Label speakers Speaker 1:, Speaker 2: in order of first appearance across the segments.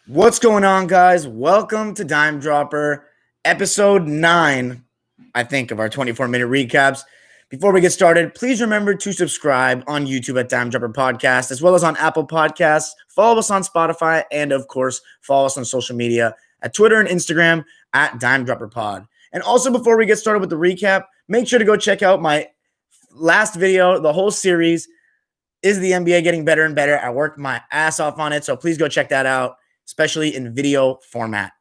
Speaker 1: What's going on, guys? Welcome to Dime Dropper, episode 9, I think, of our 24-minute recaps. Before we get started, please remember to subscribe on YouTube at Dime Dropper Podcast, as well as on Apple Podcasts. Follow us on Spotify, and, of course, follow us on social media at Twitter and Instagram at Dime Dropper Pod. And also, before we get started with the recap, make sure to go check out my last video, the whole series, Is the NBA Getting Better and Better? I worked my ass off on it, so please go check that out, especially in video format.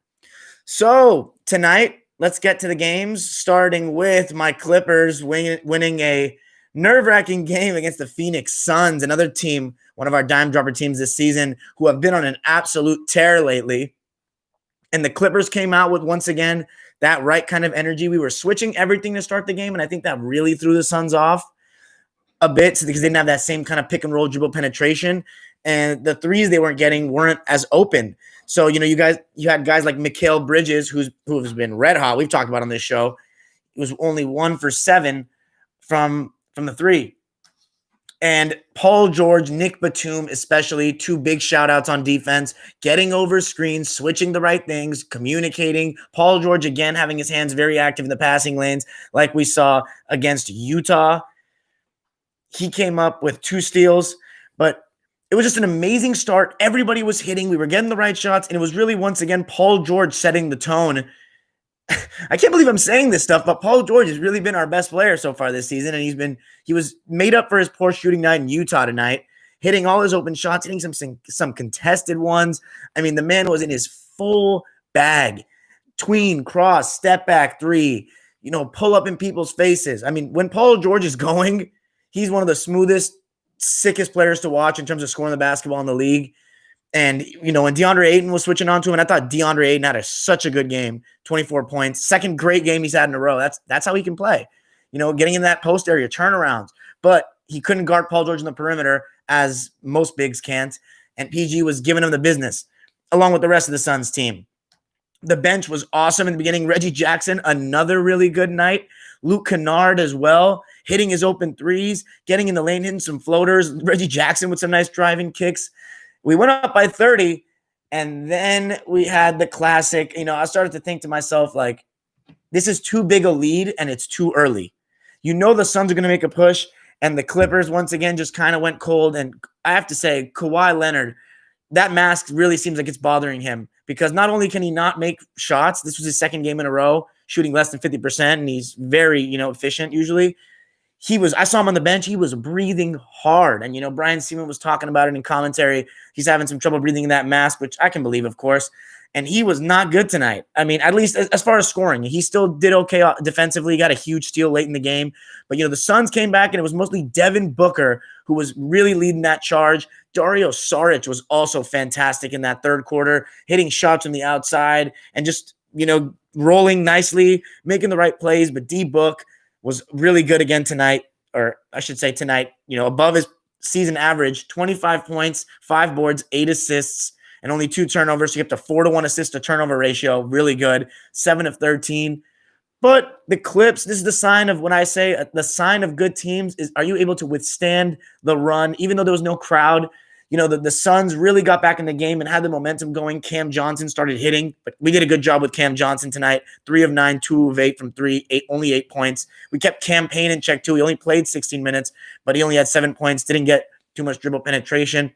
Speaker 1: So tonight, let's get to the games, starting with my Clippers winning a nerve-wracking game against the Phoenix Suns, another team, one of our dime dropper teams this season, who have been on an absolute tear lately. And the Clippers came out with, once again, that right kind of energy. We were switching everything to start the game, and I think that really threw the Suns off a bit because they didn't have that same kind of pick-and-roll dribble penetration. And the threes they weren't getting weren't as open. So, you had guys like Mikal Bridges, who has been red hot. We've talked about on this show. He was only 1 for 7 from the three. And Paul George, Nick Batum, especially, 2 big shout-outs on defense, getting over screens, switching the right things, communicating. Paul George, again, having his hands very active in the passing lanes, like we saw against Utah. He came up with 2 steals, but it was just an amazing start. Everybody was hitting. We were getting the right shots, and it was really, once again, Paul George setting the tone. I can't believe I'm saying this stuff, but Paul George has really been our best player so far this season, and he was made up for his poor shooting night in Utah tonight, hitting all his open shots, hitting some contested ones. I mean, the man was in his full bag. Tween, cross, step back, 3, pull up in people's faces. I mean, when Paul George is going, he's one of the smoothest, sickest players to watch in terms of scoring the basketball in the league. And, when DeAndre Ayton was switching on to him, and I thought DeAndre Ayton had such a good game, 24 points, second great game he's had in a row. That's how he can play, getting in that post area, turnarounds. But he couldn't guard Paul George in the perimeter, as most bigs can't. And PG was giving him the business, along with the rest of the Suns team. The bench was awesome in the beginning. Reggie Jackson, another really good night. Luke Kennard as well, hitting his open threes, getting in the lane, hitting some floaters. Reggie Jackson with some nice driving kicks. We went up by 30, and then we had the classic. I started to think to myself, like, this is too big a lead, and it's too early. The Suns are going to make a push, and the Clippers, once again, just kind of went cold. And I have to say, Kawhi Leonard, that mask really seems like it's bothering him, because not only can he not make shots, this was his second game in a row, shooting less than 50%, and he's very, efficient usually. I saw him on the bench. He was breathing hard. And, Brian Seaman was talking about it in commentary. He's having some trouble breathing in that mask, which I can believe, of course. And he was not good tonight. I mean, at least as far as scoring, he still did okay defensively. He got a huge steal late in the game. But, the Suns came back, and it was mostly Devin Booker who was really leading that charge. Dario Saric was also fantastic in that third quarter, hitting shots on the outside and just, rolling nicely, making the right plays. But D-Book was really good again tonight, or I should say tonight, above his season average, 25 points, 5 boards, 8 assists, and only 2 turnovers. So you get to 4-to-1 assist to turnover ratio. Really good. 7 of 13. But the Clips, this is the sign of, when I say the sign of good teams, is, are you able to withstand the run, even though there was no crowd? The Suns really got back in the game and had the momentum going. Cam Johnson started hitting, but we did a good job with Cam Johnson tonight. 3 of 9, 2 of 8 from 3, only 8 points. We kept Cam Payne in check too. He only played 16 minutes, but he only had 7 points, didn't get too much dribble penetration.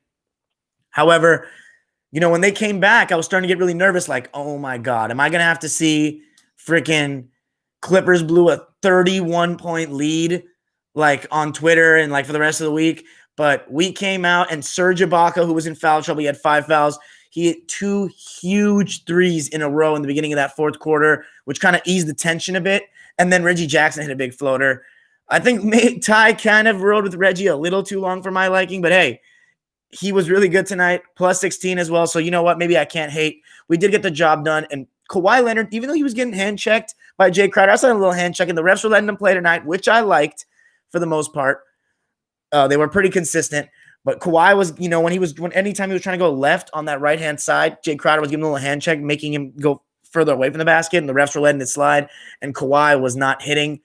Speaker 1: However, when they came back, I was starting to get really nervous, like, oh my God, am I going to have to see freaking Clippers blew a 31-point lead, like, on Twitter and, like, for the rest of the week? But we came out, and Serge Ibaka, who was in foul trouble, he had 5 fouls. He hit 2 huge threes in a row in the beginning of that fourth quarter, which kind of eased the tension a bit. And then Reggie Jackson hit a big floater. I think Ty kind of rode with Reggie a little too long for my liking, but hey, he was really good tonight, plus 16 as well. So you know what? Maybe I can't hate. We did get the job done. And Kawhi Leonard, even though he was getting hand-checked by Jay Crowder, I saw a little hand-check, and the refs were letting him play tonight, which I liked for the most part. They were pretty consistent. But Kawhi was, anytime he was trying to go left on that right-hand side, Jay Crowder was giving him a little hand check, making him go further away from the basket, and the refs were letting it slide, and Kawhi was not hitting.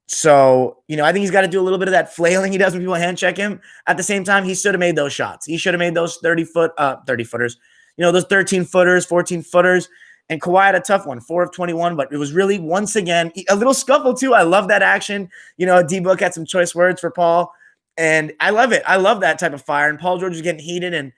Speaker 1: So, I think he's got to do a little bit of that flailing he does when people hand check him. At the same time, he should have made those shots. He should have made those 30-footers, those 13-footers, 14-footers. And Kawhi had a tough one, 4 of 21, but it was really, once again, a little scuffle too. I love that action. D-Book had some choice words for Paul, and I love it. I love that type of fire. And Paul George was getting heated, and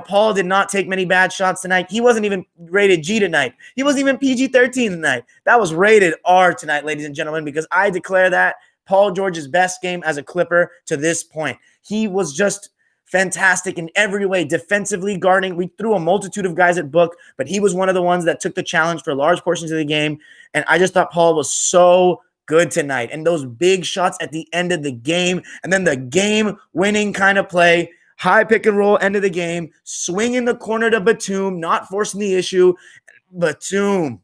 Speaker 1: Paul did not take many bad shots tonight. He wasn't even rated G tonight. He wasn't even PG-13 tonight. That was rated R tonight, ladies and gentlemen, because I declare that Paul George's best game as a Clipper to this point. He was just fantastic in every way, defensively guarding. We threw a multitude of guys at Book, but he was one of the ones that took the challenge for large portions of the game. And I just thought Paul was so good tonight. And those big shots at the end of the game, and then the game-winning kind of play, high pick and roll, end of the game, swing in the corner to Batum, not forcing the issue. Batum,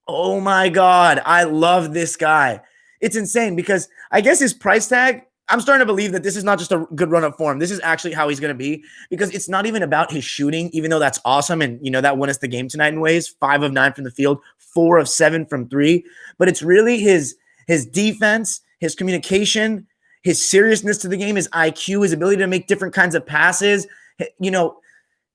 Speaker 1: oh my God, I love this guy. It's insane because I guess his price tag, I'm starting to believe that this is not just a good run of form. This is actually how he's going to be, because it's not even about his shooting, even though that's awesome. And, that won us the game tonight in ways, 5 of 9 from the field, 4 of 7 from 3. But it's really his defense, his communication, his seriousness to the game, his IQ, his ability to make different kinds of passes.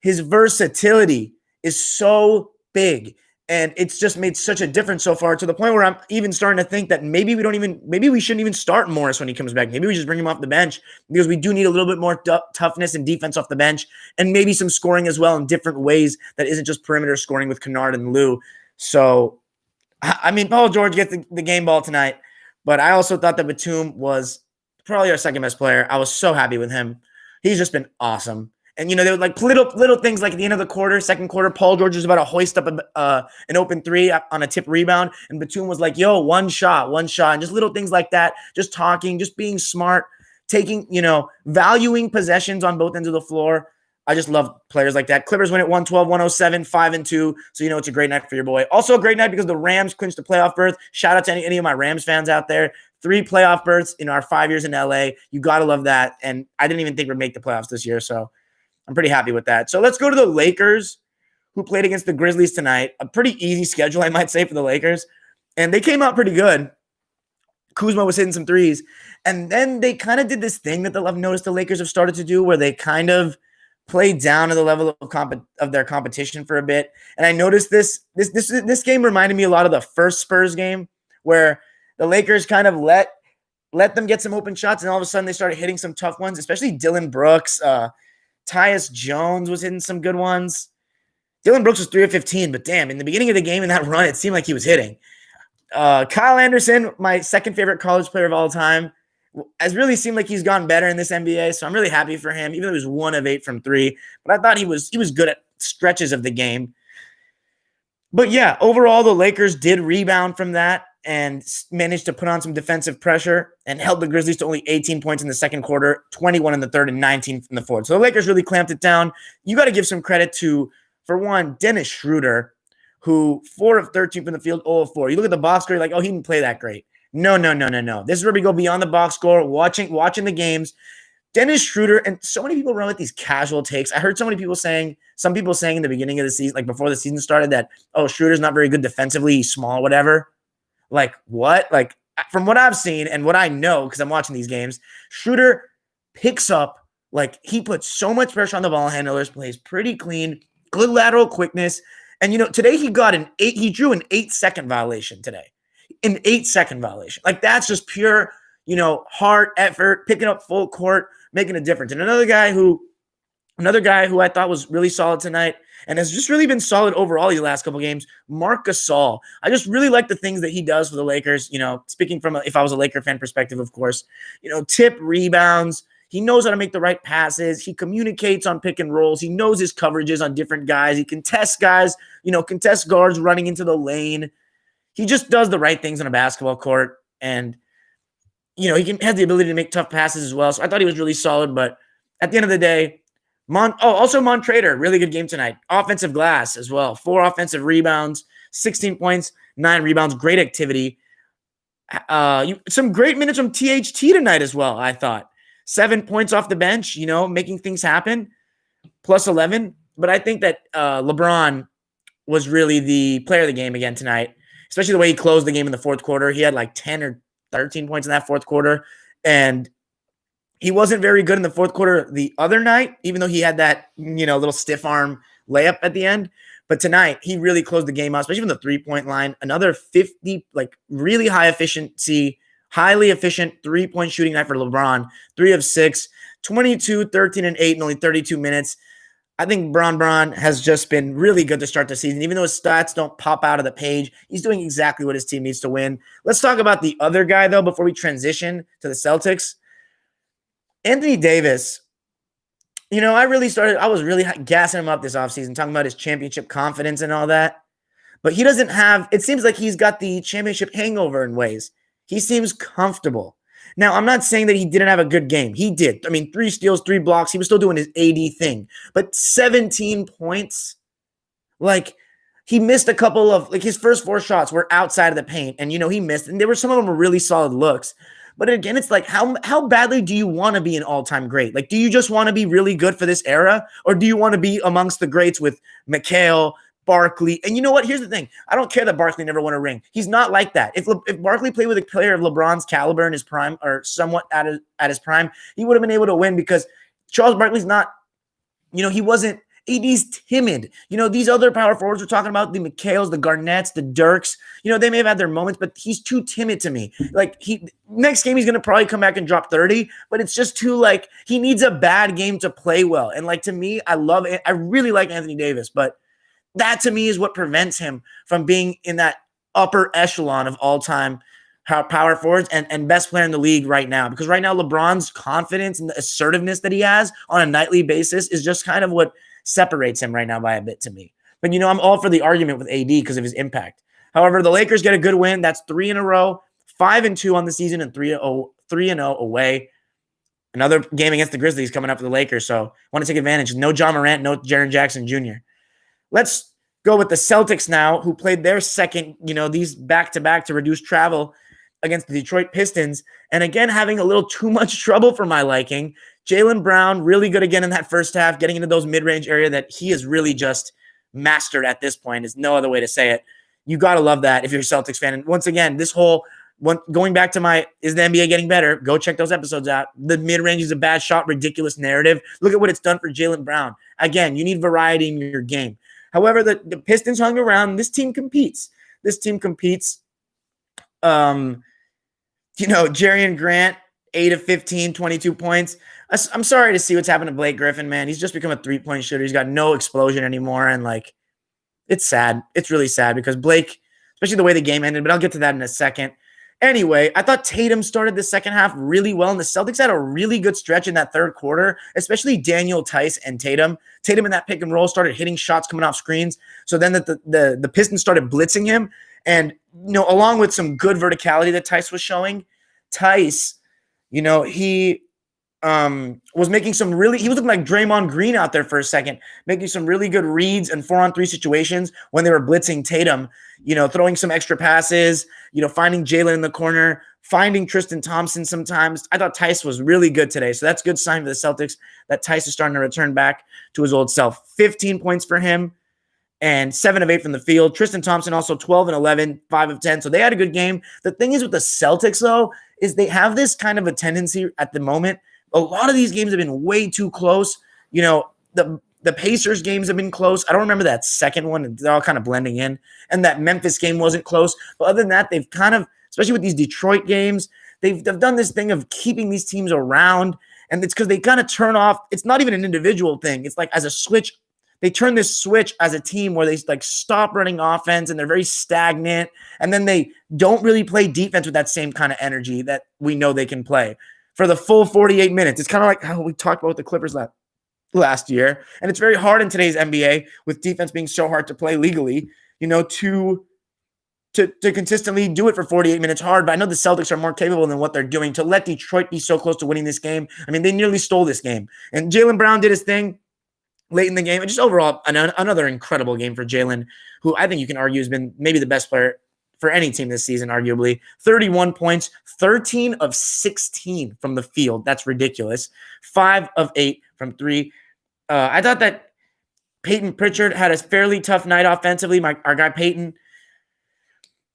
Speaker 1: His versatility is so big. And it's just made such a difference so far, to the point where I'm even starting to think that maybe we shouldn't even start Morris when he comes back. Maybe we just bring him off the bench, because we do need a little bit more toughness and defense off the bench, and maybe some scoring as well in different ways that isn't just perimeter scoring with Kennard and Lou. So, Paul George gets the game ball tonight, but I also thought that Batum was probably our second best player. I was so happy with him. He's just been awesome. And, there were like little things like at the end of the second quarter, Paul George was about to hoist up an open 3 on a tip rebound. And Batum was like, yo, one shot. And just little things like that, just talking, just being smart, taking, valuing possessions on both ends of the floor. I just love players like that. Clippers win at 112-107, 5-2. So, it's a great night for your boy. Also a great night because the Rams clinched the playoff berth. Shout out to any of my Rams fans out there. 3 playoff berths in our 5 years in LA. You got to love that. And I didn't even think we'd make the playoffs this year. So I'm pretty happy with that. So let's go to the Lakers, who played against the Grizzlies tonight. A pretty easy schedule, I might say, for the Lakers. And they came out pretty good. Kuzma was hitting some threes. And then they kind of did this thing that I've noticed the Lakers have started to do, where they kind of play down to the level of their competition for a bit. And I noticed this game reminded me a lot of the first Spurs game, where the Lakers kind of let them get some open shots, and all of a sudden they started hitting some tough ones, especially Dylan Brooks. Tyus Jones was hitting some good ones. Dylan Brooks was 3 of 15, but damn, in the beginning of the game in that run, it seemed like he was hitting. Kyle Anderson, my second favorite college player of all time, has really seemed like he's gotten better in this NBA, so I'm really happy for him, even though he was 1 of 8 from 3. But I thought he was good at stretches of the game. But yeah, overall, the Lakers did rebound from that and managed to put on some defensive pressure and held the Grizzlies to only 18 points in the second quarter, 21 in the third, and 19 in the fourth. So the Lakers really clamped it down. You got to give some credit to, for one, Dennis Schroeder, who 4 of 13 from the field, 0 of 4. You look at the box score, you're like, oh, he didn't play that great. No. This is where we go beyond the box score, watching the games. Dennis Schroeder, and so many people run with these casual takes. I heard some people saying in the beginning of the season, like before the season started, that, oh, Schroeder's not very good defensively, he's small, whatever. Like, what? Like, from what I've seen and what I know, because I'm watching these games, Schroeder picks up, like, he puts so much pressure on the ball handlers, plays pretty clean, good lateral quickness. And, today he drew an 8-second violation today. An 8-second violation. Like, that's just pure, hard effort, picking up full court, making a difference. And another guy who I thought was really solid tonight and has just really been solid overall these last couple games, Marc Gasol. I just really like the things that he does for the Lakers. Speaking from if I was a Laker fan perspective, of course, tip rebounds. He knows how to make the right passes. He communicates on pick and rolls. He knows his coverages on different guys. He contests guys, contest guards running into the lane. He just does the right things on a basketball court. And, he has the ability to make tough passes as well. So I thought he was really solid. But at the end of the day, also Montrader, really good game tonight. Offensive glass as well. 4 offensive rebounds, 16 points, 9 rebounds. Great activity. Some great minutes from THT tonight as well, I thought. 7 points off the bench, making things happen, plus 11. But I think that LeBron was really the player of the game again tonight, especially the way he closed the game in the fourth quarter. He had like 10 or 13 points in that fourth quarter, and he wasn't very good in the fourth quarter the other night, even though he had that, little stiff arm layup at the end. But tonight, he really closed the game out, especially from the three-point line. Another 50, really high efficiency, highly efficient three-point shooting night for LeBron. 3 of 6, 22, 13, and 8 in only 32 minutes. I think Bron has just been really good to start the season. Even though his stats don't pop out of the page, he's doing exactly what his team needs to win. Let's talk about the other guy, though, before we transition to the Celtics. Anthony Davis, I was really gassing him up this offseason, talking about his championship confidence and all that. But he doesn't have, it seems like he's got the championship hangover in ways. He seems comfortable. Now, I'm not saying that he didn't have a good game. He did. 3 steals, 3 blocks. He was still doing his AD thing. But 17 points, he missed a couple of, his first 4 shots were outside of the paint. And, he missed. And some of them were really solid looks. But again, it's how badly do you want to be an all-time great? Do you just want to be really good for this era? Or do you want to be amongst the greats with McHale, Barkley? And you know what? Here's the thing. I don't care that Barkley never won a ring. He's not like that. If Barkley played with a player of LeBron's caliber in his prime, or somewhat at his prime, he would have been able to win, because Charles Barkley's not, he wasn't. AD's timid. These other power forwards we're talking about, the McHales, the Garnetts, the Dirks, they may have had their moments, but he's too timid to me. Next game, he's going to probably come back and drop 30, but it's just too, he needs a bad game to play well. And to me, I really like Anthony Davis, but that to me is what prevents him from being in that upper echelon of all-time power forwards and best player in the league right now. Because right now, LeBron's confidence and the assertiveness that he has on a nightly basis is just kind of what separates him right now by a bit to me. But, I'm all for the argument with AD because of his impact. However, the Lakers get a good win. That's 3 in a row, 5-2 on the season, and 3-0 away. Another game against the Grizzlies coming up for the Lakers. So want to take advantage. No John Morant, no Jaren Jackson Jr. Let's go with the Celtics now, who played their second, these back-to-back to reduce travel against the Detroit Pistons. And again, having a little too much trouble for my liking. Jaylen Brown, really good again in that first half, getting into those mid-range area that he has really just mastered at this point. Is no other way to say it. You got to love that if you're a Celtics fan. And once again, this whole one, going back to is the NBA getting better? Go check those episodes out. The mid-range is a bad shot, ridiculous narrative. Look at what it's done for Jaylen Brown. Again, you need variety in your game. However, the Pistons hung around. This team competes. Jerian Grant, 8 of 15, 22 points. I'm sorry to see what's happened to Blake Griffin, man. He's just become a three-point shooter. He's got no explosion anymore, and it's sad. It's really sad because Blake, especially the way the game ended, but I'll get to that in a second. Anyway, I thought Tatum started the second half really well, and the Celtics had a really good stretch in that third quarter, especially Daniel, Tice, and Tatum. Tatum in that pick and roll started hitting shots coming off screens. So then the Pistons started blitzing him, and along with some good verticality that Tice was showing, Tice, he was making he was looking like Draymond Green out there for a second, making some really good reads and 4-on-3 situations when they were blitzing Tatum, throwing some extra passes, finding Jaylen in the corner, finding Tristan Thompson sometimes. I thought Tice was really good today. So that's a good sign for the Celtics that Tice is starting to return back to his old self. 15 points for him and 7 of 8 from the field. Tristan Thompson also 12 and 11, 5 of 10. So they had a good game. The thing is with the Celtics, though, is they have this kind of a tendency at the moment. A lot of these games have been way too close. The Pacers games have been close. I don't remember that second one. They're all kind of blending in. And that Memphis game wasn't close. But other than that, they've kind of, especially with these Detroit games, they've done this thing of keeping these teams around. And it's because they kind of turn off. It's not even an individual thing. It's like as a switch. They turn this switch as a team where they stop running offense and they're very stagnant. And then they don't really play defense with that same kind of energy that we know they can play for the full 48 minutes. It's kind of like how we talked about with the Clippers last year. And it's very hard in today's NBA with defense being so hard to play legally, to consistently do it for 48 minutes hard. But I know the Celtics are more capable than what they're doing to let Detroit be so close to winning this game. I mean, they nearly stole this game. And Jaylen Brown did his thing late in the game. And just overall, another incredible game for Jaylen, who I think you can argue has been maybe the best player for any team this season, arguably. 31 points, 13 of 16 from the field. That's ridiculous. 5 of 8 from 3. I thought that Peyton Pritchard had a fairly tough night offensively, our guy Peyton.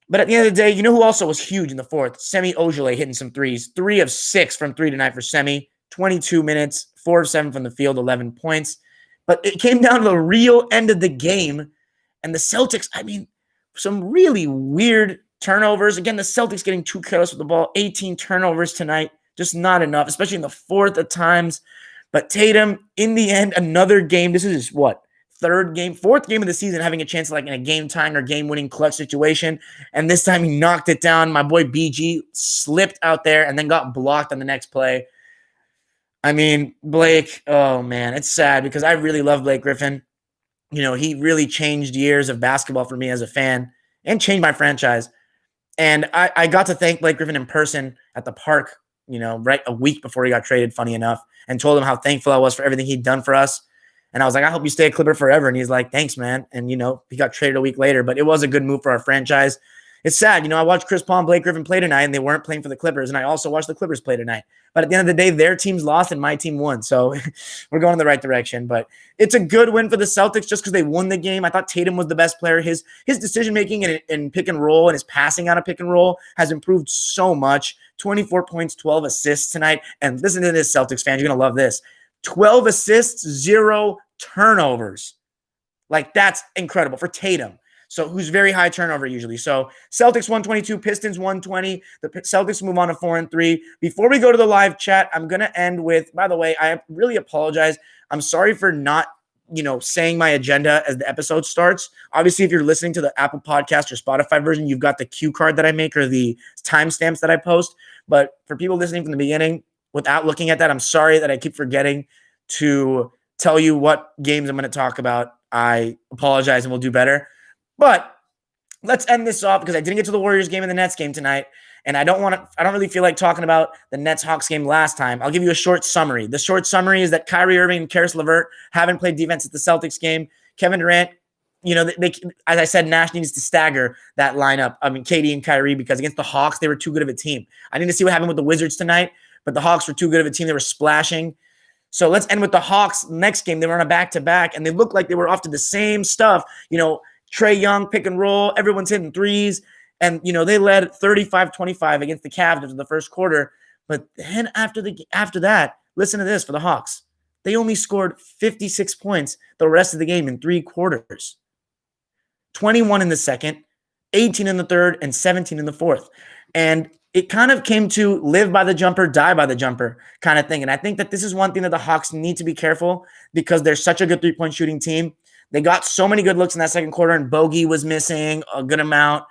Speaker 1: But at the end of the day, you know who also was huge in the fourth? Semi Ojeleye hitting some threes. 3 of 6 from 3 tonight for Semi. 22 minutes, 4 of 7 from the field, 11 points. But it came down to the real end of the game. And the Celtics, some really weird turnovers. Again, the Celtics getting too careless with the ball. 18 turnovers tonight. Just not enough, especially in the fourth at times. But Tatum, in the end, another game. This is what? Fourth game of the season, having a chance like in a game-tying or game-winning clutch situation. And this time he knocked it down. My boy BG slipped out there and then got blocked on the next play. Blake, oh man, it's sad because I really love Blake Griffin. He really changed years of basketball for me as a fan and changed my franchise. And I got to thank Blake Griffin in person at the park, right a week before he got traded, funny enough, and told him how thankful I was for everything he'd done for us. And I was like, I hope you stay a Clipper forever. And he's like, thanks, man. And, he got traded a week later, but it was a good move for our franchise. It's sad. I watched Chris Paul and Blake Griffin play tonight, and they weren't playing for the Clippers. And I also watched the Clippers play tonight. But at the end of the day, their teams lost and my team won. So we're going in the right direction. But it's a good win for the Celtics just because they won the game. I thought Tatum was the best player. His decision-making in pick and roll and his passing out of pick and roll has improved so much. 24 points, 12 assists tonight. And listen to this, Celtics fans. You're going to love this. 12 assists, 0 turnovers. That's incredible for Tatum. So who's very high turnover usually. So Celtics 122, Pistons 120. The Celtics move on to 4-3. Before we go to the live chat, I'm going to end with, by the way, I really apologize. I'm sorry for not, saying my agenda as the episode starts. Obviously, if you're listening to the Apple Podcast or Spotify version, you've got the cue card that I make or the timestamps that I post. But for people listening from the beginning, without looking at that, I'm sorry that I keep forgetting to tell you what games I'm going to talk about. I apologize and we'll do better. But let's end this off because I didn't get to the Warriors game and the Nets game tonight. And I don't really feel like talking about the Nets-Hawks game last time. I'll give you a short summary. The short summary is that Kyrie Irving and Karis LeVert haven't played defense at the Celtics game. Kevin Durant, they as I said, Nash needs to stagger that lineup. KD and Kyrie, because against the Hawks, they were too good of a team. I need to see what happened with the Wizards tonight, but the Hawks were too good of a team. They were splashing. So let's end with the Hawks next game. They were on a back-to-back, and they looked like they were off to the same stuff. Trae Young, pick and roll, everyone's hitting threes. And, they led 35-25 against the Cavs in the first quarter. But then after that, listen to this for the Hawks. They only scored 56 points the rest of the game in 3 quarters. 21 in the second, 18 in the third, and 17 in the fourth. And it kind of came to live by the jumper, die by the jumper kind of thing. And I think that this is one thing that the Hawks need to be careful because they're such a good three-point shooting team. They got so many good looks in that second quarter, and Bogey was missing a good amount.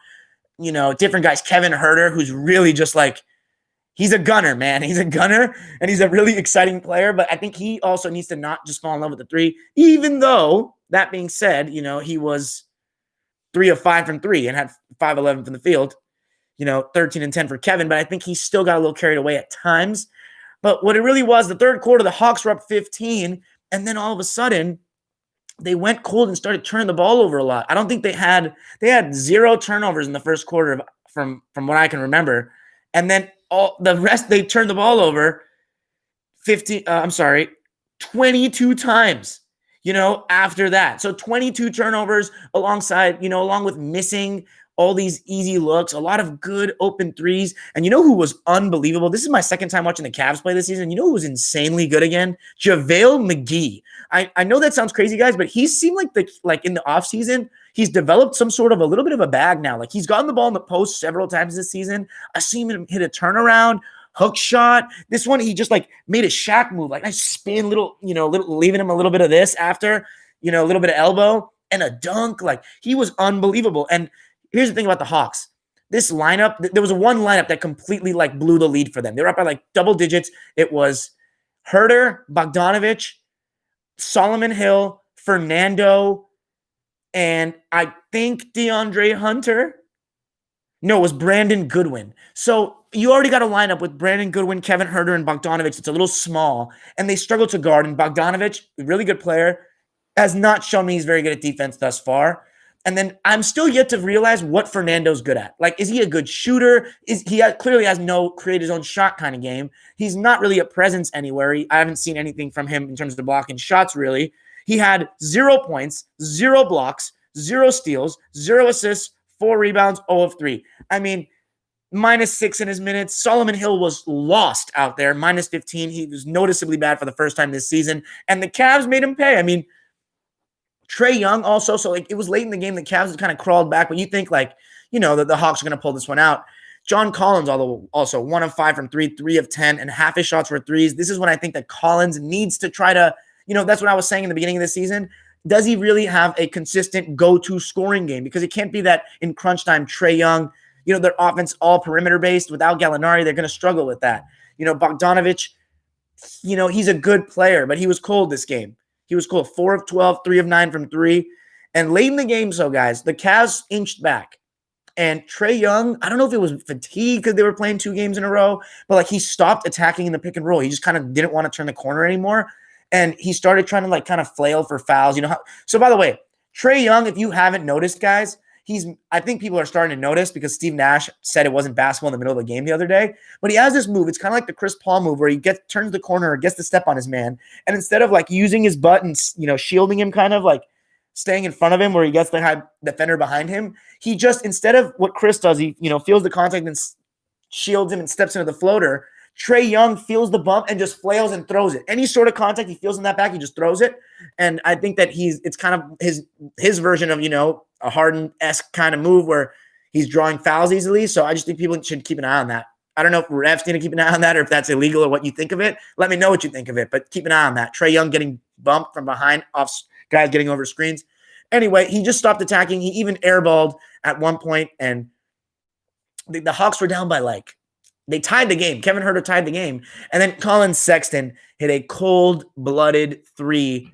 Speaker 1: Different guys. Kevin Huerter, who's really just he's a gunner, man. He's a gunner, and he's a really exciting player. But I think he also needs to not just fall in love with the three, even though, that being said, he was 3 of 5 from 3 and had 5-11 from the field. 13 and 10 for Kevin, but I think he still got a little carried away at times. But what it really was, the third quarter, the Hawks were up 15, and then all of a sudden, they went cold and started turning the ball over a lot. I don't think they had 0 turnovers in the first quarter from what I can remember. And then all the rest, they turned the ball over 22 times, after that. So 22 turnovers alongside, along with missing all these easy looks, a lot of good open threes. And who was unbelievable? This is my second time watching the Cavs play this season. Who was insanely good again? JaVale McGee. I know that sounds crazy, guys, but he seemed like in the offseason, he's developed some sort of a little bit of a bag now. He's gotten the ball in the post several times this season. I seen him hit a turnaround, hook shot. This one, he just made a Shaq move, nice spin, leaving him a little bit of this after, a little bit of elbow and a dunk. He was unbelievable. And here's the thing about the Hawks. This lineup, there was one lineup that completely blew the lead for them. They were up by double digits. It was Huerter, Bogdanovich, Solomon Hill, Fernando, and I think DeAndre Hunter. No, it was Brandon Goodwin. So you already got a lineup with Brandon Goodwin, Kevin Huerter, and Bogdanovich. It's a little small, and they struggle to guard. And Bogdanovich, a really good player, has not shown me he's very good at defense thus far. And then I'm still yet to realize what Fernando's good at. Like, is he a good shooter? Clearly has no create his own shot kind of game. He's not really a presence anywhere. I haven't seen anything from him in terms of blocking shots, really. He had 0 points, 0 blocks, 0 steals, 0 assists, 4 rebounds, 0 of 3. I mean, -6 in his minutes. Solomon Hill was lost out there, -15. He was noticeably bad for the first time this season. And the Cavs made him pay. I mean, Trae Young also, so like it was late in the game, the Cavs had kind of crawled back, but you think like, that the Hawks are going to pull this one out. John Collins, although also 1 of 5 from 3, 3 of 10, and half his shots were threes. This is when I think that Collins needs to try to, that's what I was saying in the beginning of the season. Does he really have a consistent go-to scoring game? Because it can't be that in crunch time, Trae Young, their offense all perimeter based. Without Gallinari, they're going to struggle with that. Bogdanovic, he's a good player, but he was cold this game. He was cold. 4 of 12, 3 of 9 from 3. And late in the game, guys, the Cavs inched back. And Trae Young, I don't know if it was fatigue because they were playing 2 games in a row, but like he stopped attacking in the pick and roll. He just kind of didn't want to turn the corner anymore. And he started trying to like kind of flail for fouls. So by the way, Trae Young, if you haven't noticed, guys, I think people are starting to notice because Steve Nash said it wasn't basketball in the middle of the game the other day, but he has this move. It's kind of like the Chris Paul move where he turns the corner or gets the step on his man. And instead of like using his butt and, shielding him, kind of like staying in front of him where he gets the high defender behind him, he just, instead of what Chris does, he, feels the contact and shields him and steps into the floater. Trae Young feels the bump and just flails and throws it. Any sort of contact he feels in that back, he just throws it. And I think that it's kind of his version of, a Harden-esque kind of move where he's drawing fouls easily. So I just think people should keep an eye on that. I don't know if refs need to keep an eye on that or if that's illegal or what you think of it. Let me know what you think of it, but keep an eye on that. Trae Young getting bumped from behind, off guys getting over screens. Anyway, he just stopped attacking. He even airballed at one point, and the Hawks were down by they tied the game. Kevin Huerter tied the game. And then Colin Sexton hit a cold-blooded 3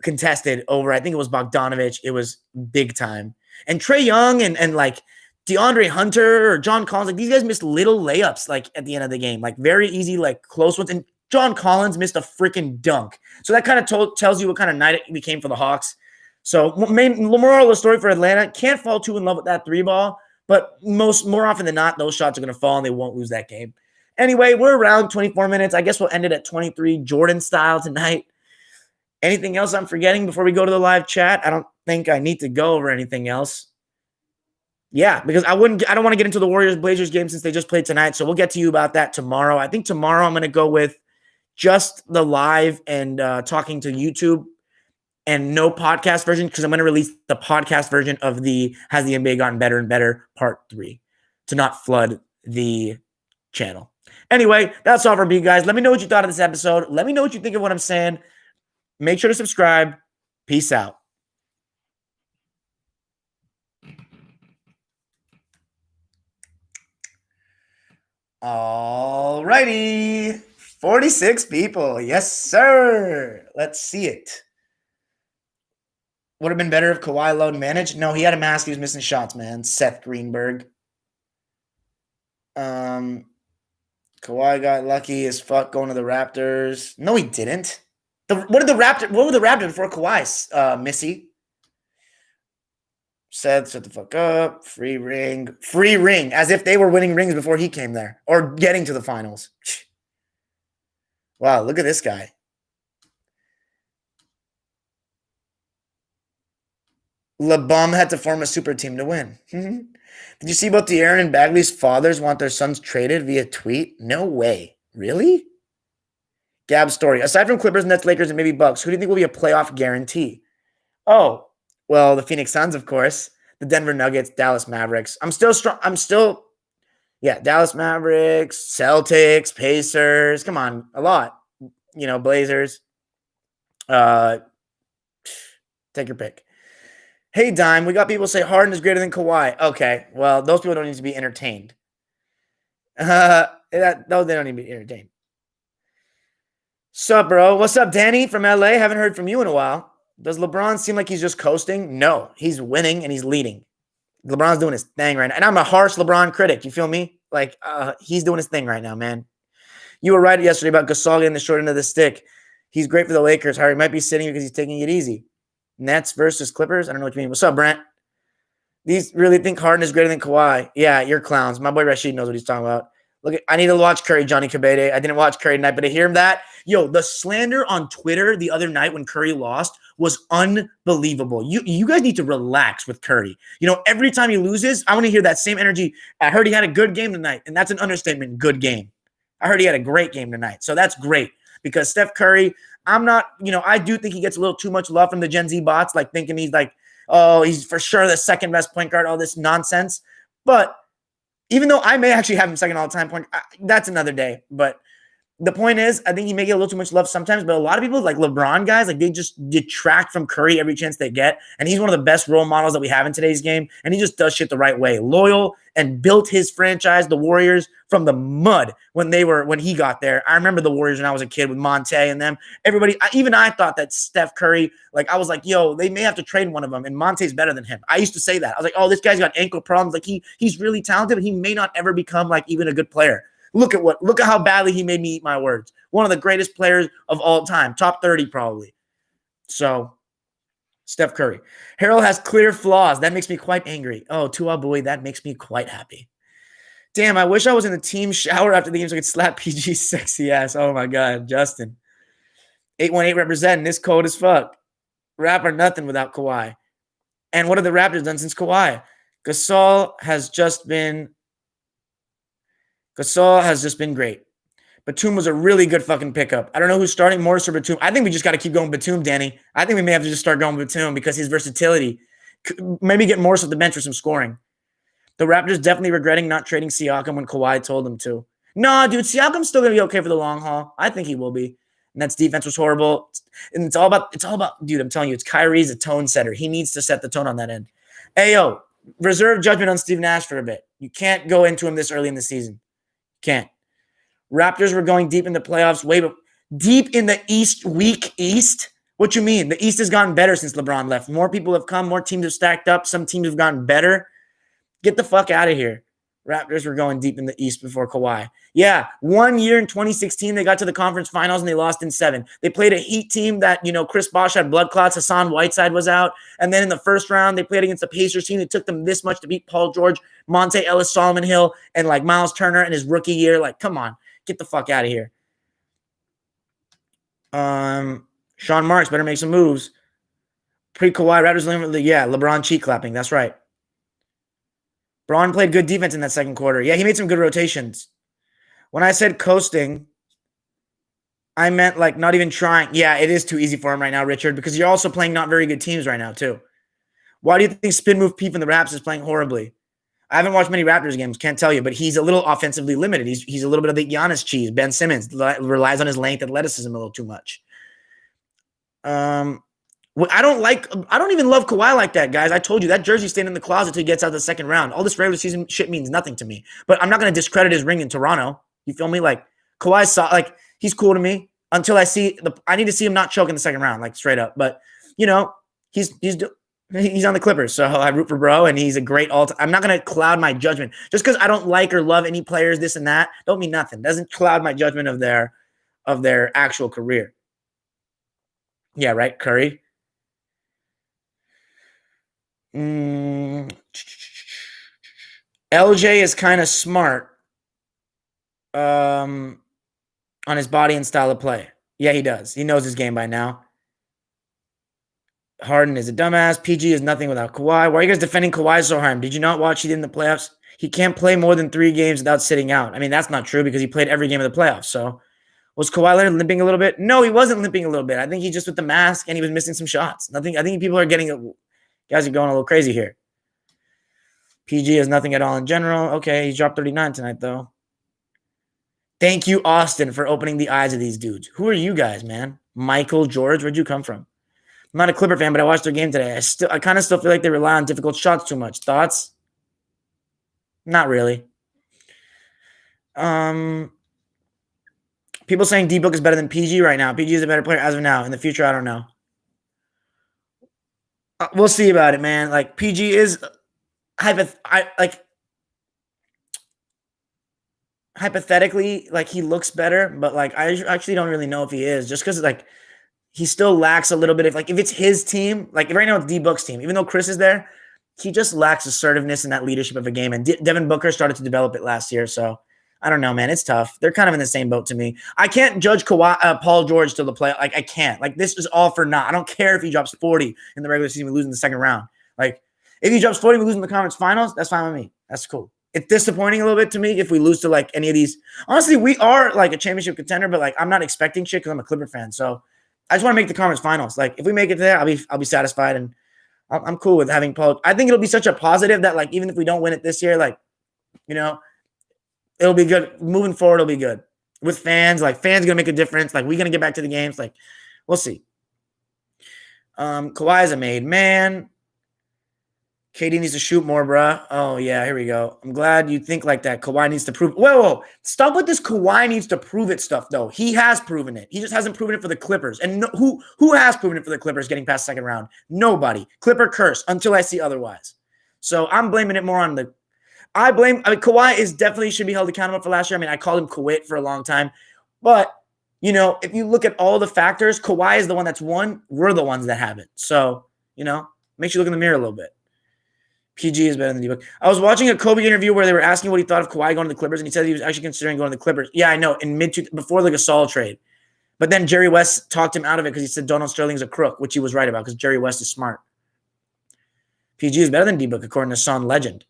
Speaker 1: contested over, I think it was Bogdanovic. It was big time. And Trae Young and like DeAndre Hunter or John Collins, like these guys missed little layups like at the end of the game, like very easy, like close ones. And John Collins missed a freaking dunk. So that kind of tells you what kind of night it became for the Hawks. So moral of the story for Atlanta, can't fall too in love with that 3 ball. But more often than not, those shots are going to fall and they won't lose that game. Anyway, we're around 24 minutes. I guess we'll end it at 23 Jordan style tonight. Anything else I'm forgetting before we go to the live chat? I don't think I need to go over anything else. Yeah, because I don't want to get into the Warriors-Blazers game since they just played tonight. So we'll get to you about that tomorrow. I think tomorrow I'm going to go with just the live and talking to YouTube and no podcast version because I'm going to release the podcast version of the Has the NBA Gotten Better and Better Part 3 to not flood the channel. Anyway, that's all for me, guys. Let me know what you thought of this episode. Let me know what you think of what I'm saying. Make sure to subscribe. Peace out. All righty. 46 people. Yes, sir. Let's see it. Would have been better if Kawhi load managed. No, he had a mask. He was missing shots, man. Seth Greenberg. Kawhi got lucky as fuck going to the Raptors. No, he didn't. What were the Raptors before Kawhi, Missy? Seth, shut the fuck up. Free ring. As if they were winning rings before he came there. Or getting to the finals. Wow, look at this guy. LeBum had to form a super team to win. Did you see about De'Aaron and Bagley's fathers want their sons traded via tweet? No way. Really? Gab story. Aside from Clippers, Nets, Lakers, and maybe Bucks, who do you think will be a playoff guarantee? Oh, well, the Phoenix Suns, of course. The Denver Nuggets, Dallas Mavericks. Dallas Mavericks, Celtics, Pacers. Come on, a lot. Blazers. Take your pick. Hey, Dime, we got people say Harden is greater than Kawhi. Okay, well, those people don't need to be entertained. They don't need to be entertained. Sup, bro? What's up, Danny from LA? Haven't heard from you in a while. Does LeBron seem like he's just coasting? No, he's winning and he's leading. LeBron's doing his thing right now. And I'm a harsh LeBron critic. You feel me? He's doing his thing right now, man. You were right yesterday about Gasol getting the short end of the stick. He's great for the Lakers. Harry might be sitting because he's taking it easy. Nets versus Clippers. I don't know what you mean. What's up, Brent? These really think Harden is greater than Kawhi. Yeah, you're clowns. My boy Rashid knows what he's talking about. Look, I need to watch Curry, Johnny Cabede. I didn't watch Curry tonight, but to hear him that, the slander on Twitter the other night when Curry lost was unbelievable. You guys need to relax with Curry. Every time he loses, I want to hear that same energy. I heard he had a good game tonight, and that's an understatement, good game. I heard he had a great game tonight, so that's great because Steph Curry, I do think he gets a little too much love from the Gen Z bots, like thinking he's like, oh, he's for sure the second best point guard, all this nonsense. But even though I may actually have him second all-time point, that's another day. But the point is, I think he may get a little too much love sometimes, but a lot of people, like LeBron guys, like they just detract from Curry every chance they get. And he's one of the best role models that we have in today's game. And he just does shit the right way. Loyal and built his franchise, the Warriors, from the mud when he got there. I remember the Warriors when I was a kid with Monte and them. Everybody, even I thought that Steph Curry, like I was like, yo, they may have to trade one of them, and Monte's better than him. I used to say that. I was like, oh, this guy's got ankle problems. Like he's really talented, but he may not ever become like even a good player. Look at how badly he made me eat my words. One of the greatest players of all time. Top 30 probably. So, Steph Curry. Harold has clear flaws. That makes me quite angry. Oh, Tua boy, that makes me quite happy. Damn, I wish I was in the team shower after the game so I could slap PG's sexy ass. Oh my God, Justin. 818 representing. This cold as fuck. Rap or nothing without Kawhi. And what have the Raptors done since Kawhi? Gasol has just been great. Batum was a really good fucking pickup. I don't know who's starting, Morris or Batum. I think we just got to keep going Batum, Danny. I think we may have to just start going Batum because his versatility. Maybe get Morris off the bench for some scoring. The Raptors definitely regretting not trading Siakam when Kawhi told them to. No, dude, Siakam's still going to be okay for the long haul. I think he will be. Nets defense was horrible. And it's all about, dude, I'm telling you, it's Kyrie's a tone setter. He needs to set the tone on that end. Ayo, reserve judgment on Steve Nash for a bit. You can't go into him this early in the season. Can't. Raptors were going deep in the playoffs, deep in the East, weak East. What you mean? The East has gotten better since LeBron left. More people have come. More teams have stacked up. Some teams have gotten better. Get the fuck out of here. Raptors were going deep in the East before Kawhi. Yeah, 1 year in 2016, they got to the conference finals and they lost in 7. They played a Heat team that, Chris Bosh had blood clots. Hassan Whiteside was out. And then in the first round, they played against the Pacers team. It took them this much to beat Paul George, Monte Ellis, Solomon Hill, and like Miles Turner in his rookie year. Like, come on, get the fuck out of here. Sean Marks better make some moves. Pre-Kawhi, Raptors, yeah, LeBron cheek clapping. That's right. Braun played good defense in that second quarter. Yeah, he made some good rotations. When I said coasting, I meant like not even trying. Yeah, it is too easy for him right now, Richard, because you're also playing not very good teams right now, too. Why do you think Spin Move P from the Raps is playing horribly? I haven't watched many Raptors games, can't tell you, but he's a little offensively limited. He's a little bit of the Giannis cheese. Ben Simmons relies on his length, athleticism a little too much. I don't even love Kawhi like that, guys. I told you that jersey stayed in the closet till he gets out of the second round. All this regular season shit means nothing to me. But I'm not going to discredit his ring in Toronto. You feel me? Like Kawhi he's cool to me until I need to see him not choke in the second round, like straight up. But he's on the Clippers, so I root for bro, and he's a great I'm not going to cloud my judgment just because I don't like or love any players. This and that don't mean nothing. Doesn't cloud my judgment of their actual career. Yeah, right, Curry. LJ is kind of smart on his body and style of play. Yeah, he does. He knows his game by now. Harden is a dumbass. PG is nothing without Kawhi. Why are you guys defending Kawhi so hard? Did you not watch he did in the playoffs? He can't play more than 3 games without sitting out. I mean, that's not true because he played every game of the playoffs. So was Kawhi Leonard limping a little bit? No, he wasn't limping a little bit. I think he just with the mask and he was missing some shots. I think people are guys are going a little crazy here. PG has nothing at all in general. Okay, he dropped 39 tonight, though. Thank you, Austin, for opening the eyes of these dudes. Who are you guys, man? Michael, George, where'd you come from? I'm not a Clipper fan, but I watched their game today. I kind of still feel like they rely on difficult shots too much. Thoughts? Not really. People saying D-Book is better than PG right now. PG is a better player as of now. In the future, I don't know. We'll see about it, man. Like, PG is hypothetically, like, he looks better, but, like, I actually don't really know if he is. Just because, like, he still lacks a little bit of, like, if it's his team, like right now it's D-Book's team, even though Chris is there, he just lacks assertiveness in that leadership of a game. And Devin Booker started to develop it last year. So I don't know, man. It's tough. They're kind of in the same boat to me. I can't judge Paul George till the play. Like, I can't. Like, this is all for naught. I don't care if he drops 40 in the regular season, we lose in the second round. Like, if he drops 40, we lose in the conference finals, that's fine with me. That's cool. It's disappointing a little bit to me if we lose to, like, any of these. Honestly, we are, like, a championship contender, but, like, I'm not expecting shit because I'm a Clipper fan. So I just want to make the conference finals. Like, if we make it there, I'll be satisfied, and I'm cool with having Paul. I think it'll be such a positive that, like, even if we don't win it this year, like, you know, it'll be good. Moving forward, it'll be good. With fans, like, fans going to make a difference. Like, we're going to get back to the games. Like, we'll see. Kawhi is a made man. KD needs to shoot more, bruh. Oh, yeah, here we go. I'm glad you think like that. Kawhi needs to prove. Whoa. Stop with this Kawhi needs to prove it stuff, though. He has proven it. He just hasn't proven it for the Clippers. And who has proven it for the Clippers getting past second round? Nobody. Clipper curse until I see otherwise. So I'm blaming it more on the – Kawhi is definitely should be held accountable for last year. I mean, I called him Kuwait for a long time. But, you know, if you look at all the factors, Kawhi is the one that's won. We're the ones that haven't. So, you know, makes you look in the mirror a little bit. PG is better than D-Book. I was watching a Kobe interview where they were asking what he thought of Kawhi going to the Clippers, and he said he was actually considering going to the Clippers. Yeah, I know, before the Gasol trade. But then Jerry West talked him out of it because he said Donald Sterling's a crook, which he was right about because Jerry West is smart. PG is better than D-Book, according to Son Legend.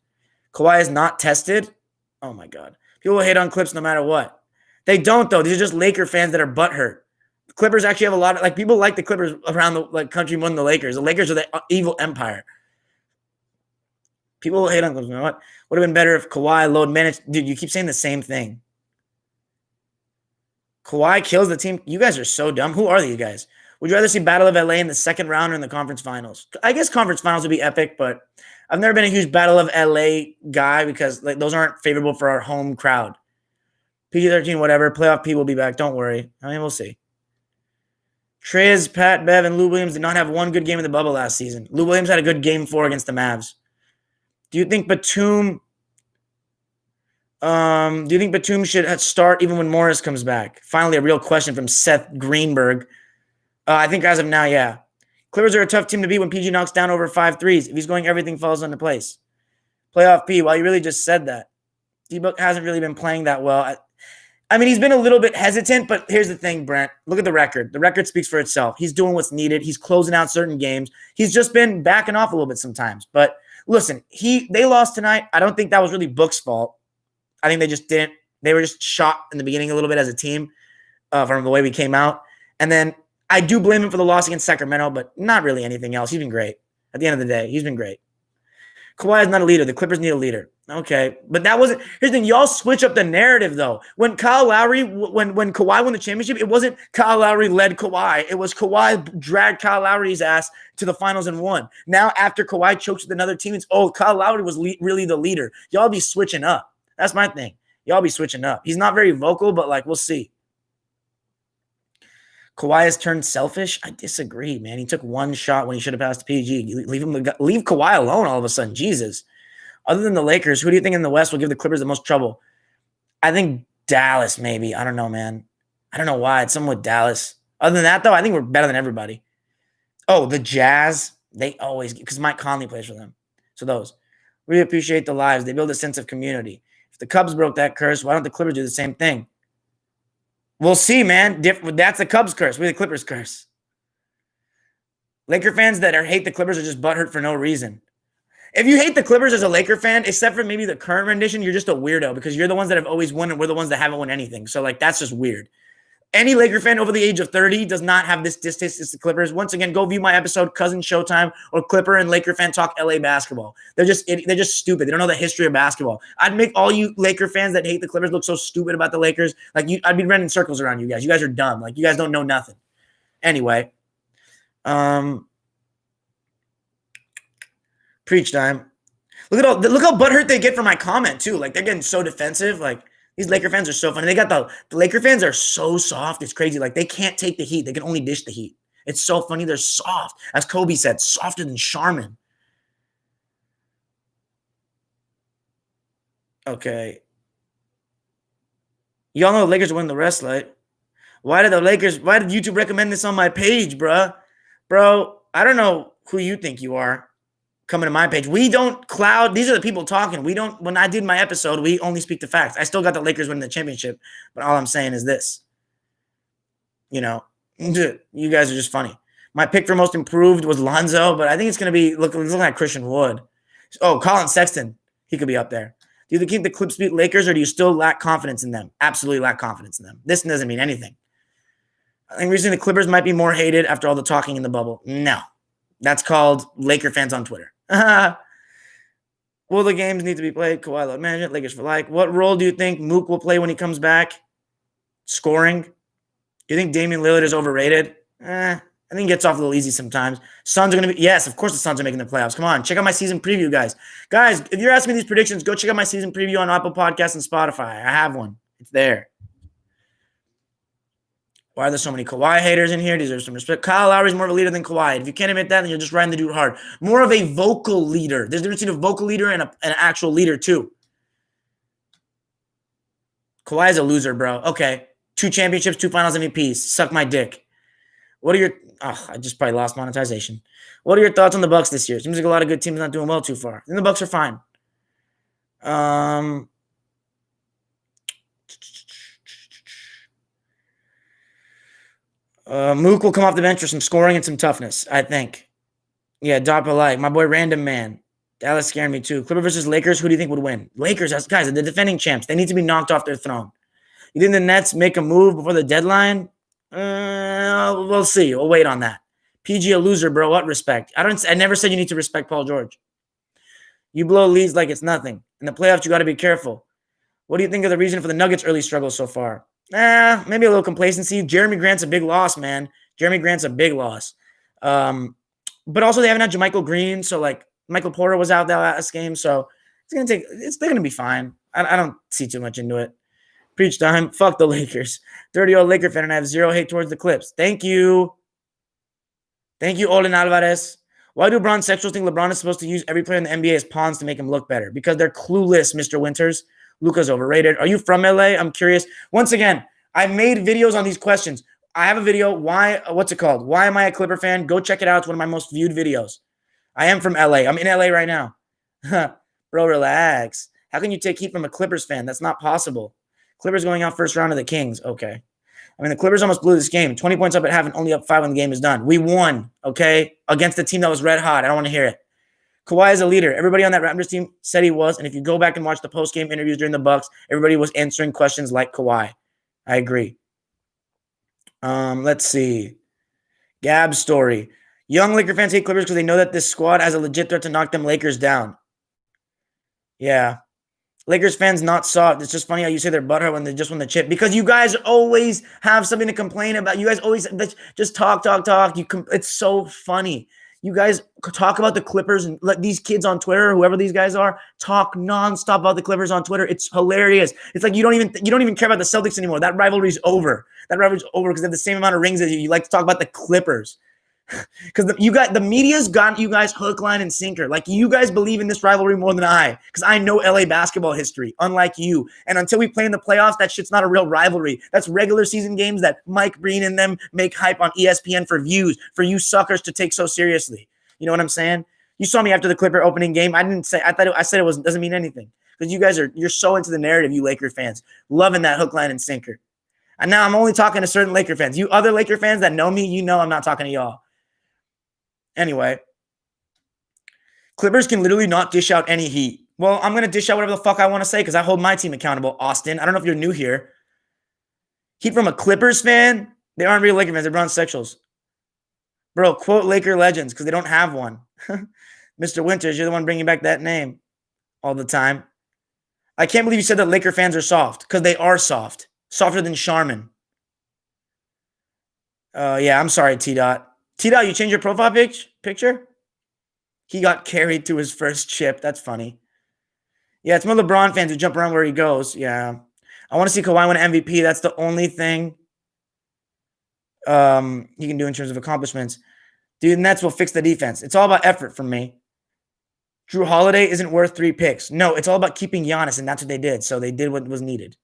Speaker 1: Kawhi is not tested. Oh, my God. People will hate on Clips no matter what. They don't, though. These are just Laker fans that are butthurt. The Clippers actually have a lot of, like, people like the Clippers around the country more than the Lakers. The Lakers are the evil empire. People will hate on Clippers. You know what? Would have been better if Kawhi load managed. Dude, you keep saying the same thing. Kawhi kills the team. You guys are so dumb. Who are these guys? Would you rather see Battle of LA in the second round or in the conference finals? I guess conference finals would be epic, but I've never been a huge Battle of LA guy because, like, those aren't favorable for our home crowd. PG-13, whatever. Playoff P will be back. Don't worry. I mean, we'll see. Triz, Pat, Bev, and Lou Williams did not have one good game in the bubble last season. Lou Williams had a good game 4 against the Mavs. Do you think Batum should start even when Morris comes back? Finally, a real question from Seth Greenberg. I think as of now, yeah. Clippers are a tough team to beat when PG knocks down over 5 threes. If he's going, everything falls into place. Playoff P, well, you really just said that. D-Book hasn't really been playing that well. I mean, he's been a little bit hesitant, but here's the thing, Brent. Look at the record. The record speaks for itself. He's doing what's needed. He's closing out certain games. He's just been backing off a little bit sometimes, but listen, they lost tonight. I don't think that was really Book's fault. I think they just didn't. They were just shot in the beginning a little bit as a team from the way we came out. And then I do blame him for the loss against Sacramento, but not really anything else. He's been great. At the end of the day, he's been great. Kawhi is not a leader. The Clippers need a leader. Okay, but that wasn't. Here's the thing. Y'all switch up the narrative, though. When Kyle Lowry, when Kawhi won the championship, it wasn't Kyle Lowry led Kawhi. It was Kawhi dragged Kyle Lowry's ass to the finals and won. Now, after Kawhi chokes with another team, it's, Kyle Lowry was really the leader. Y'all be switching up. That's my thing. Y'all be switching up. He's not very vocal, but, like, we'll see. Kawhi has turned selfish. I disagree, man. He took one shot when he should have passed to PG. Leave Kawhi alone all of a sudden. Jesus. Other than the Lakers, who do you think in the West will give the Clippers the most trouble? I think Dallas, maybe. I don't know, man. I don't know why. It's something with Dallas. Other than that, though, I think we're better than everybody. Oh, the Jazz. They always – because Mike Conley plays for them. So those. Really appreciate the lives. They build a sense of community. If the Cubs broke that curse, why don't the Clippers do the same thing? We'll see, man. That's the Cubs curse. We're the Clippers curse. Laker fans that hate the Clippers are just butthurt for no reason. If you hate the Clippers as a Laker fan, except for maybe the current rendition, you're just a weirdo because you're the ones that have always won and we're the ones that haven't won anything. So, like, that's just weird. Any Laker fan over the age of 30 does not have this distaste to the Clippers. Once again, go view my episode, Cousin Showtime, or Clipper and Laker fan talk LA basketball. They're just stupid. They don't know the history of basketball. I'd make all you Laker fans that hate the Clippers look so stupid about the Lakers. Like, I'd be running circles around you guys. You guys are dumb. Like, you guys don't know nothing. Anyway, preach time. Look how butthurt they get from my comment too. Like, they're getting so defensive. Like, these Laker fans are so funny. They got the Laker fans are so soft. It's crazy. Like, they can't take the heat. They can only dish the heat. It's so funny. They're soft. As Kobe said, softer than Charmin. Okay. Y'all know the Lakers win the rest, like. Why did YouTube recommend this on my page, bruh? Bro, I don't know who you think you are coming to my page. We don't cloud. These are the people talking. When I did my episode, we only speak the facts. I still got the Lakers winning the championship, but all I'm saying is this. You guys are just funny. My pick for most improved was Lonzo, but I think it's going to be looking like Christian Wood. Oh, Colin Sexton. He could be up there. Do you think the Clips beat Lakers, or do you still lack confidence in them? Absolutely lack confidence in them. This doesn't mean anything. I think recently the Clippers might be more hated after all the talking in the bubble. No. That's called Laker fans on Twitter. Will the games need to be played? Kawhi load management, Lakers for life. What role do you think Mook will play when he comes back? Scoring. Do you think Damian Lillard is overrated? I think he gets off a little easy sometimes. Suns are going to be, yes, of course the Suns are making the playoffs. Come on, check out my season preview, guys. Guys, if you're asking me these predictions, go check out my season preview on Apple Podcasts and Spotify. I have one. It's there. Why are there so many Kawhi haters in here? Deserve some respect. Kyle Lowry's more of a leader than Kawhi. If you can't admit that, then you're just riding the dude hard. More of a vocal leader. There's a difference between a vocal leader and an actual leader, too. Kawhi's a loser, bro. Okay. 2 championships, 2 finals MVPs. Suck my dick. What are your... I just probably lost monetization. What are your thoughts on the Bucks this year? Seems like a lot of good teams not doing well too far. I think the Bucks are fine. Mook will come off the bench for some scoring and some toughness, I think. Yeah, Dot Polite. My boy Random Man. Dallas scaring me too. Clippers versus Lakers. Who do you think would win? Lakers, guys, the defending champs. They need to be knocked off their throne. You think the Nets make a move before the deadline? We'll see. We'll wait on that. PG a loser, bro. What respect? I never said you need to respect Paul George. You blow leads like it's nothing. In the playoffs, you got to be careful. What do you think of the reason for the Nuggets' early struggles so far? Maybe a little complacency. Jeremy Grant's a big loss, man. Jeremy Grant's a big loss. But also they haven't had JaMychal Green, so like Michael Porter was out that last game, so they're gonna be fine. I don't see too much into it. Preach time. Fuck the Lakers. 30-year-old Laker fan, and I have zero hate towards the Clips. Thank you. Thank you, Olin Alvarez. Why do Bron-sexuals think LeBron is supposed to use every player in the NBA as pawns to make him look better? Because they're clueless, Mr. Winters. Luka's overrated. Are you from LA? I'm curious. Once again, I made videos on these questions. I have a video. What's it called? Why am I a Clipper fan? Go check it out. It's one of my most viewed videos. I am from LA. I'm in LA right now. Bro, relax. How can you take heat from a Clippers fan? That's not possible. Clippers going out first round of the Kings. Okay. I mean, the Clippers almost blew this game. 20 points up at half and only up 5 when the game is done. We won, okay, against a team that was red hot. I don't want to hear it. Kawhi is a leader. Everybody on that Raptors team said he was, and if you go back and watch the post-game interviews during the Bucks, everybody was answering questions like Kawhi. I agree. Let's see. Gab's story. Young Laker fans hate Clippers because they know that this squad has a legit threat to knock them Lakers down. Yeah. Lakers fans not soft. It's just funny how you say they're butthurt when they just won the chip, because you guys always have something to complain about. You guys always just talk. It's so funny. You guys talk about the Clippers and let these kids on Twitter, whoever these guys are, talk nonstop about the Clippers on Twitter. It's hilarious. It's like you don't even care about the Celtics anymore. That rivalry's over. Because they have the same amount of rings as you. You like to talk about the Clippers. Because the media's got you guys hook, line, and sinker. Like, you guys believe in this rivalry more than I, because I know LA basketball history, unlike you. And until we play in the playoffs, that shit's not a real rivalry. That's regular season games that Mike Breen and them make hype on ESPN for views, for you suckers to take so seriously. You know what I'm saying? You saw me after the Clipper opening game. I said it was doesn't mean anything, because you're so into the narrative, you Laker fans, loving that hook, line, and sinker. And now I'm only talking to certain Laker fans. You other Laker fans that know me, you know I'm not talking to y'all. Anyway, Clippers can literally not dish out any heat. Well, I'm going to dish out whatever the fuck I want to say because I hold my team accountable, Austin. I don't know if you're new here. Heat from a Clippers fan? They aren't real Laker fans. They're Bron-sexuals. Bro, quote Laker legends because they don't have one. Mr. Winters, you're the one bringing back that name all the time. I can't believe you said that Laker fans are soft, because they are soft. Softer than Charmin. Yeah, I'm sorry, T-Dot. T-Dot, you changed your profile picture? He got carried to his first chip. That's funny. Yeah, it's more LeBron fans who jump around where he goes. Yeah. I want to see Kawhi win MVP. That's the only thing he can do in terms of accomplishments. Dude, the Nets will fix the defense. It's all about effort for me. Drew Holiday isn't worth 3 picks. No, it's all about keeping Giannis, and that's what they did. So they did what was needed.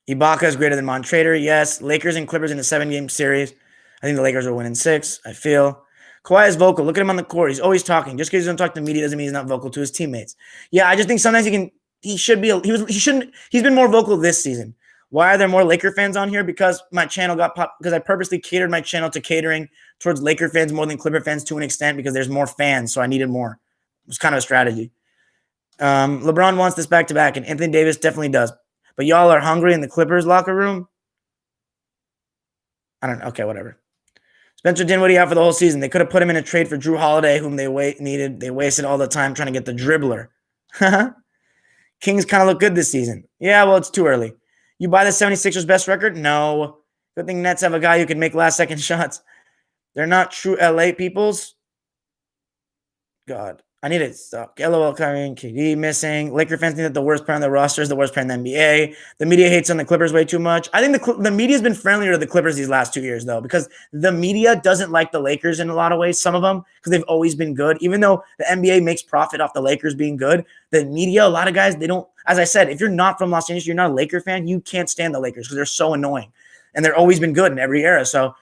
Speaker 1: Ibaka is greater than Montrader. Yes. Lakers and Clippers in a 7-game series. I think the Lakers are winning 6. I feel. Kawhi is vocal. Look at him on the court. He's always talking. Just because he doesn't talk to the media doesn't mean he's not vocal to his teammates. Yeah, I just think sometimes he shouldn't. He's been more vocal this season. Why are there more Laker fans on here? Because my channel got popped. Because I purposely catered my channel to catering towards Laker fans more than Clipper fans to an extent because there's more fans, so I needed more. It was kind of a strategy. LeBron wants this back-to-back, and Anthony Davis definitely does. But y'all are hungry in the Clippers locker room? I don't know. Okay, whatever. Spencer Dinwiddie out for the whole season. They could have put him in a trade for Drew Holiday, whom they needed. They wasted all the time trying to get the dribbler. Kings kind of look good this season. Yeah, well, it's too early. You buy the 76ers best record? No. Good thing Nets have a guy who can make last-second shots. They're not true LA peoples. God. I need it. Stop. LOL, Kyrie and KD missing. Laker fans think that the worst player on the roster is the worst player in the NBA. The media hates on the Clippers way too much. I think the media has been friendlier to the Clippers these last 2 years, though, because the media doesn't like the Lakers in a lot of ways, some of them, because they've always been good. Even though the NBA makes profit off the Lakers being good, the media, a lot of guys, they don't, as I said, if you're not from Los Angeles, you're not a Laker fan, you can't stand the Lakers because they're so annoying. And they're always been good in every era. So,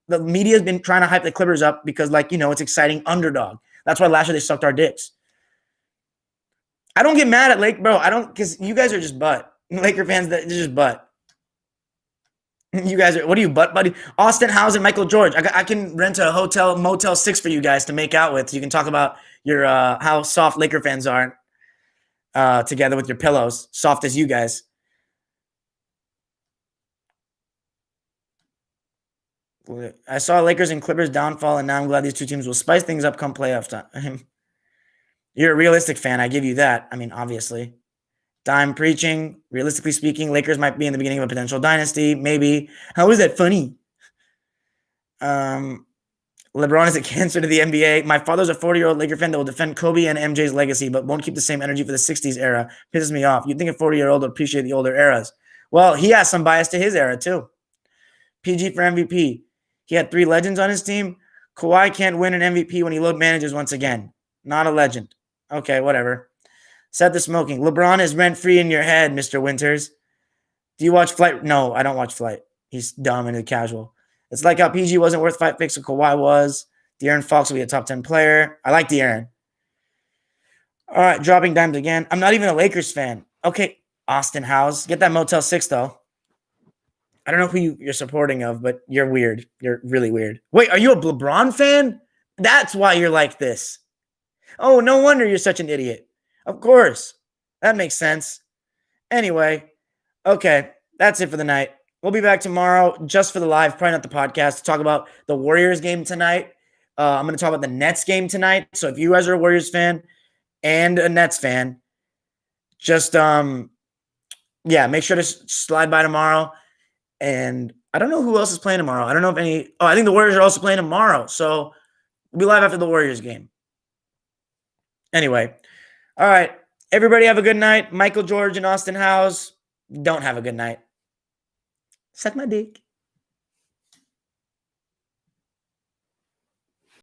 Speaker 1: the media has been trying to hype the Clippers up because, it's exciting underdog. That's why last year they sucked our dicks. I don't get mad at I don't, because you guys are just butt. Laker fans, they're just butt. You guys are, what are you, butt buddy? Austin Howes and Michael George. I can rent a Motel 6 for you guys to make out with. You can talk about your how soft Laker fans are together with your pillows. Soft as you guys. I saw Lakers and Clippers downfall, and now I'm glad these two teams will spice things up come playoff time. You're a realistic fan. I give you that. I mean, obviously. Dime preaching. Realistically speaking, Lakers might be in the beginning of a potential dynasty. Maybe. How is that funny? LeBron is a cancer to the NBA. My father's a 40-year-old Laker fan that will defend Kobe and MJ's legacy, but won't keep the same energy for the 60s era. Pisses me off. You'd think a 40-year-old would appreciate the older eras. Well, he has some bias to his era, too. PG for MVP. He had 3 legends on his team. Kawhi can't win an MVP when he load manages once again. Not a legend. Okay, whatever. Set the smoking. LeBron is rent-free in your head, Mr. Winters. Do you watch Flight? No, I don't watch Flight. He's dumb and casual. It's like how PG wasn't worth 5 picks, so Kawhi was. De'Aaron Fox will be a top 10 player. I like De'Aaron. All right, dropping dimes again. I'm not even a Lakers fan. Okay, Austin Howes. Get that Motel 6, though. I don't know who you're supporting of, but you're weird. You're really weird. Wait, are you a LeBron fan? That's why you're like this. Oh, no wonder you're such an idiot. Of course. That makes sense. Anyway, okay, that's it for the night. We'll be back tomorrow just for the live, probably not the podcast, to talk about the Warriors game tonight. I'm going to talk about the Nets game tonight. So if you guys are a Warriors fan and a Nets fan, just, make sure to slide by tomorrow. And I don't know who else is playing tomorrow. I don't know if any. Oh, I think the Warriors are also playing tomorrow. So we'll be live after the Warriors game. Anyway, all right. Everybody have a good night. Michael George and Austin Howes, don't have a good night. Suck my dick.